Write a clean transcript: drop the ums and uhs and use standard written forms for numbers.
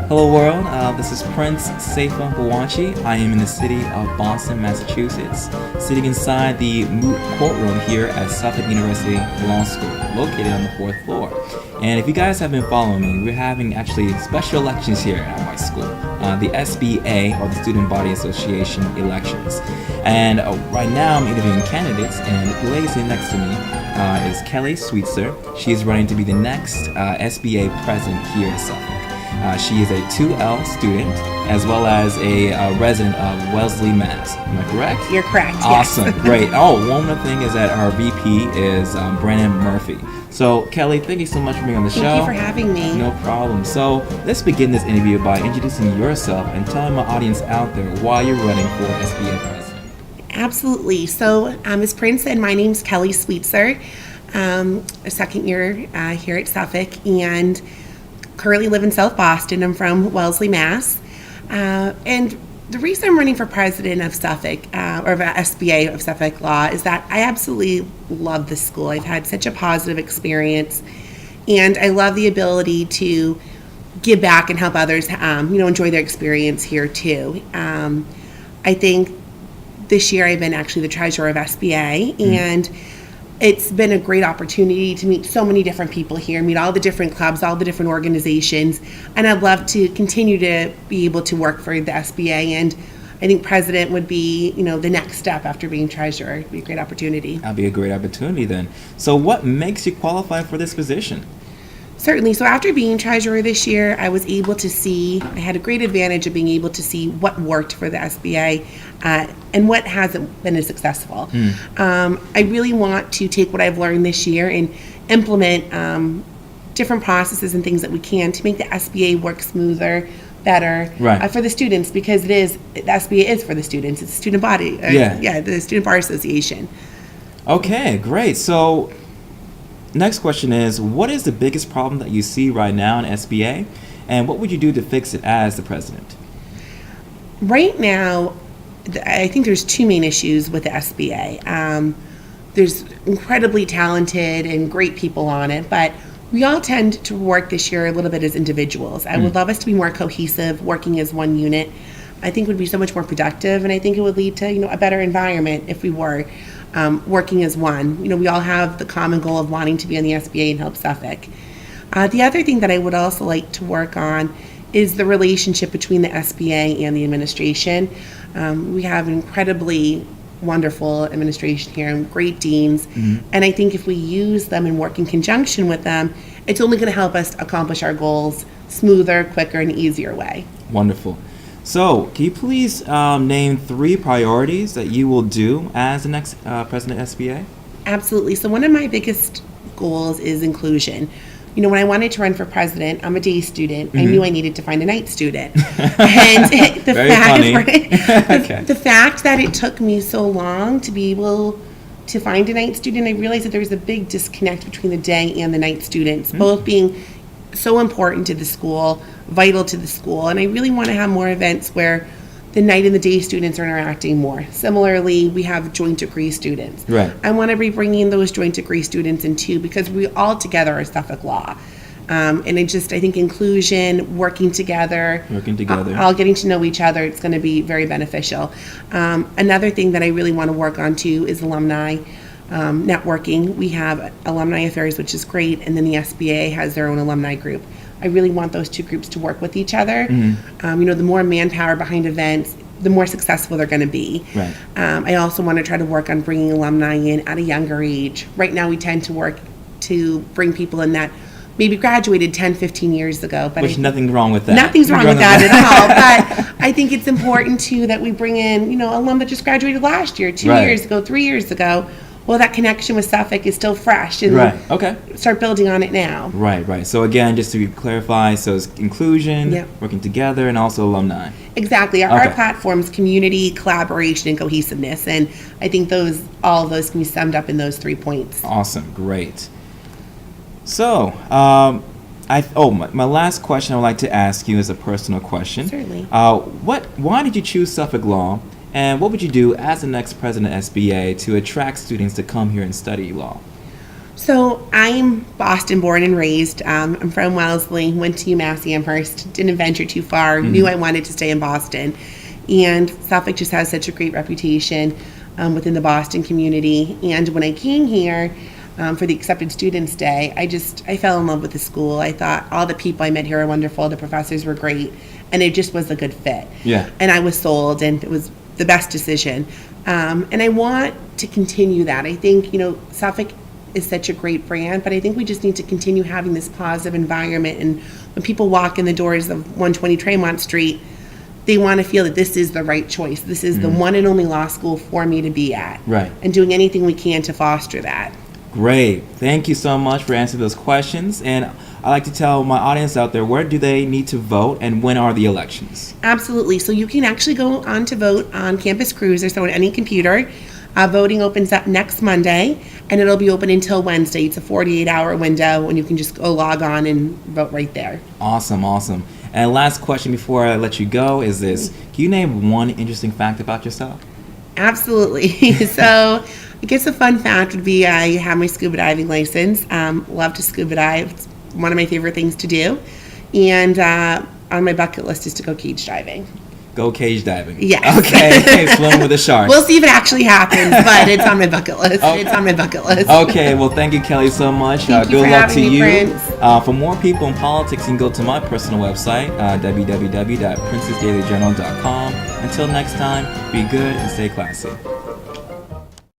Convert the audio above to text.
Hello world, this is Prince Sefa-Boakye. I am in the city of Boston, Massachusetts, sitting inside the moot courtroom here at Suffolk University Law School, located on the 4th floor. And if you guys have been following me, we're having actually special elections here at my school, the SBA, or the Student Body Association elections. And right now I'm interviewing candidates, and the lady sitting next to me is Kelley Sweetser. She is running to be the next SBA president here at Suffolk. She is a 2L student as well as a resident of Wellesley, Mass. Am I correct? You're correct. Awesome. Yes. Great. Oh, one more thing is that our VP is Brandon Murphy. So, Kelley, thank you so much for being on the show. Thank you for having me. No problem. So, let's begin this interview by introducing yourself and telling my audience out there why you're running for SBA president. Absolutely. So, as Prince said, my name's Kelley Sweetser. A second year here at Suffolk, and currently live in South Boston. I'm from Wellesley, Mass. And the reason I'm running for president of Suffolk, or of SBA of Suffolk Law, is that I absolutely love this school. I've had such a positive experience, and I love the ability to give back and help others, enjoy their experience here too. I think this year I've been actually the treasurer of SBA, and it's been a great opportunity to meet so many different people here, meet all the different clubs, all the different organizations, and I'd love to continue to be able to work for the SBA, and I think president would be, the next step after being treasurer. It'd be a great opportunity. That'd be a great opportunity then. So what makes you qualify for this position? Certainly. So after being treasurer this year, I was able to see, I had a great advantage of being able to see what worked for the SBA and what hasn't been as successful. I really want to take what I've learned this year and implement different processes and things that we can to make the SBA work smoother, better for the students, because the SBA is for the students. It's the student body. The Student Bar Association. Okay, great. So next question is, what is the biggest problem that you see right now in SBA, and what would you do to fix it as the president? Right now, I think there's two main issues with the SBA. There's incredibly talented and great people on it, but we all tend to work this year a little bit as individuals. I would love us to be more cohesive, working as one unit. I think it would be so much more productive, and I think it would lead to a better environment if we were working as one. We all have the common goal of wanting to be on the SBA and help Suffolk. The other thing that I would also like to work on is the relationship between the SBA and the administration. We have an incredibly wonderful administration here and great deans, and I think if we use them and work in conjunction with them, it's only going to help us accomplish our goals smoother, quicker, and easier way. Wonderful. So, can you please name 3 priorities that you will do as the next president of SBA? Absolutely. So one of my biggest goals is inclusion. When I wanted to run for president, I'm a day student. I knew I needed to find a night student. And the fact that it took me so long to be able to find a night student, I realized that there was a big disconnect between the day and the night students, both being so important to the school, vital to the school, and I really want to have more events where the night and the day students are interacting more. Similarly, we have joint degree students. Right. I want to be bringing those joint degree students in too, because we all together are Suffolk Law. And I think inclusion, working together, all getting to know each other, it's going to be very beneficial. Another thing that I really want to work on too is alumni networking. We have Alumni Affairs, which is great, and then the SBA has their own alumni group. I really want those two groups to work with each other. The more manpower behind events, the more successful they're going to be. Right. I also want to try to work on bringing alumni in at a younger age. Right now we tend to work to bring people in that maybe graduated 10, 15 years ago. But nothing's wrong with that. Nothing's wrong with that at all. But I think it's important too that we bring in, alum that just graduated last year, 2 years ago, 3 years ago. Well, that connection with Suffolk is still fresh, and start building on it now. Right. So again, just to clarify, so it's inclusion, working together, and also alumni. Exactly. Our platform's community, collaboration, and cohesiveness, and I think all of those can be summed up in those 3 points. Awesome. Great. So, my last question I would like to ask you is a personal question. Certainly. Why did you choose Suffolk Law? And what would you do as the next president of SBA to attract students to come here and study law? So I'm Boston born and raised. I'm from Wellesley, went to UMass Amherst, didn't venture too far, knew I wanted to stay in Boston. And Suffolk just has such a great reputation within the Boston community. And when I came here for the Accepted Students Day, I fell in love with the school. I thought all the people I met here were wonderful, the professors were great, and it just was a good fit. Yeah. And I was sold, and it was the best decision. And I want to continue that. I think, Suffolk is such a great brand, but I think we just need to continue having this positive environment. And when people walk in the doors of 120 Tremont Street, they want to feel that this is the right choice. This is the one and only law school for me to be at. Right. And doing anything we can to foster that. Great. Thank you so much for answering those questions. And I'd like to tell my audience out there, where do they need to vote and when are the elections? Absolutely. So you can actually go on to vote on Campus Cruiser, so on any computer. Voting opens up next Monday, and it'll be open until Wednesday. It's a 48-hour window, and you can just go log on and vote right there. Awesome, awesome. And last question before I let you go is this. Can you name one interesting fact about yourself? Absolutely. So I guess a fun fact would be I have my scuba diving license. Love to scuba dive. It's one of my favorite things to do. And on my bucket list is to go cage diving. Go cage diving. Yes. Okay, swim with a shark. We'll see if it actually happens, but it's on my bucket list. Okay. It's on my bucket list. Okay, well, thank you, Kelley, so much. Thank you good for luck to having me, you. Prince. For more people in politics, you can go to my personal website, www.princesdailyjournal.com. Until next time, be good and stay classy.